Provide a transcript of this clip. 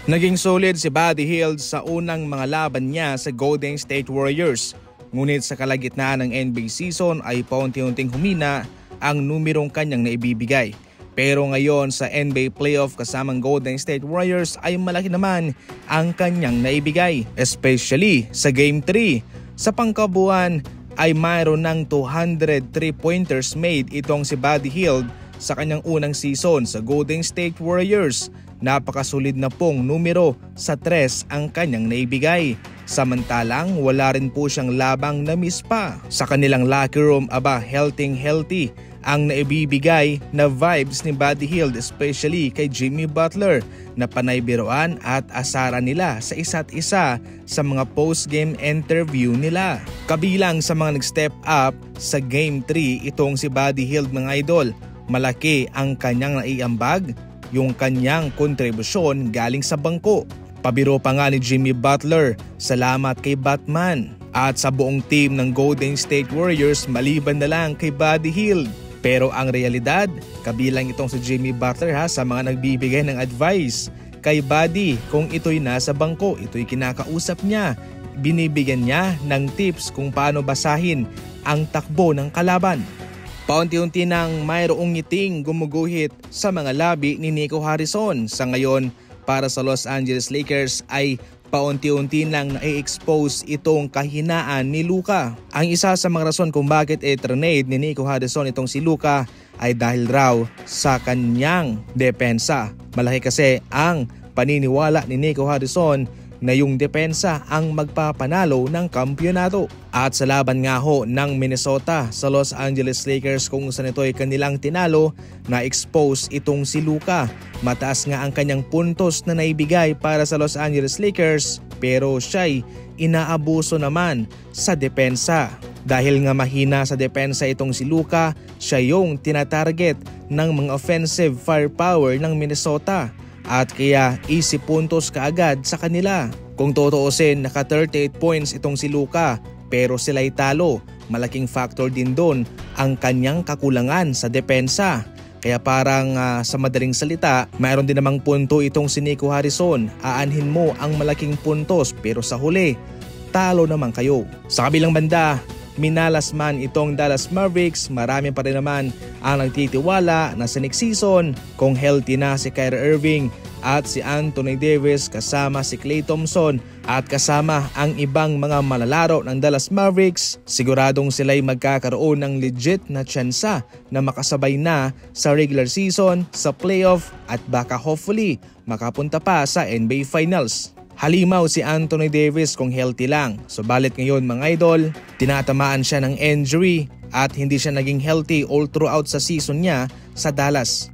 Naging solid si Buddy Hield sa unang mga laban niya sa Golden State Warriors. Ngunit sa kalagitnaan ng NBA season ay paunti-unting humina ang numerong kanyang naibibigay. Pero ngayon sa NBA playoff kasamang Golden State Warriors ay malaki naman ang kanyang naibigay. Especially sa Game 3. Sa pangkabuuan ay mayroon ng 203 pointers made itong si Buddy Hield sa kanyang unang season sa Golden State Warriors. Napakasolid na pong numero sa 3 ang kanyang naibigay. Samantalang wala rin po siyang labang na miss pa. Sa kanilang locker room, healthy ang naibibigay na vibes ni Buddy Hield, especially kay Jimmy Butler, na panay biruan at asara nila sa isa't isa sa mga post-game interview nila. Kabilang sa mga nag-step up sa Game 3 itong si Buddy Hield, mga idol. Malaki ang kanyang naiambag, yung kanyang kontribusyon galing sa bangko. Pabiro pa nga ni Jimmy Butler, salamat kay Batman. At sa buong team ng Golden State Warriors maliban na lang kay Buddy Hield. Pero ang realidad, kabilang itong si Jimmy Butler sa mga nagbibigay ng advice kay Buddy kung ito'y nasa bangko, ito'y kinakausap niya. Binibigyan niya ng tips kung paano basahin ang takbo ng kalaban. Paunti-unti nang mayroong ngiting gumuguhit sa mga labi ni Nico Harrison. Sa ngayon, para sa Los Angeles Lakers ay paunti-unti nang na-expose itong kahinaan ni Luka. Ang isa sa mga rason kung bakit trade ni Nico Harrison itong si Luka ay dahil raw sa kanyang depensa. Malaki kasi ang paniniwala ni Nico Harrison na yung depensa ang magpapanalo ng kampyonato. At sa laban nga ho ng Minnesota sa Los Angeles Lakers kung saan ito ay kanilang tinalo, na-expose itong si Luka. Mataas nga ang kanyang puntos na naibigay para sa Los Angeles Lakers, pero siya'y inaabuso naman sa depensa. Dahil nga mahina sa depensa itong si Luka, siya yung tinatarget ng mga offensive firepower ng Minnesota. At kaya easy puntos kaagad sa kanila. Kung tutuusin, naka 38 points itong si Luka pero sila'y talo. Malaking factor din doon ang kanyang kakulangan sa depensa. Kaya parang sa madaling salita, mayroon din namang punto itong si Nico Harrison. Aanhin mo ang malaking puntos pero sa huli, talo naman kayo. Sa kabilang banda, minalas man itong Dallas Mavericks, marami pa rin naman ang nagtitiwala na sa next season kung healthy na si Kyrie Irving at si Anthony Davis kasama si Klay Thompson at kasama ang ibang mga malalaro ng Dallas Mavericks, siguradong sila'y magkakaroon ng legit na tsansa na makasabay na sa regular season, sa playoff at baka hopefully makapunta pa sa NBA Finals. Halimaw si Anthony Davis kung healthy lang. Subalit ngayon mga idol, tinatamaan siya ng injury at hindi siya naging healthy all throughout sa season niya sa Dallas.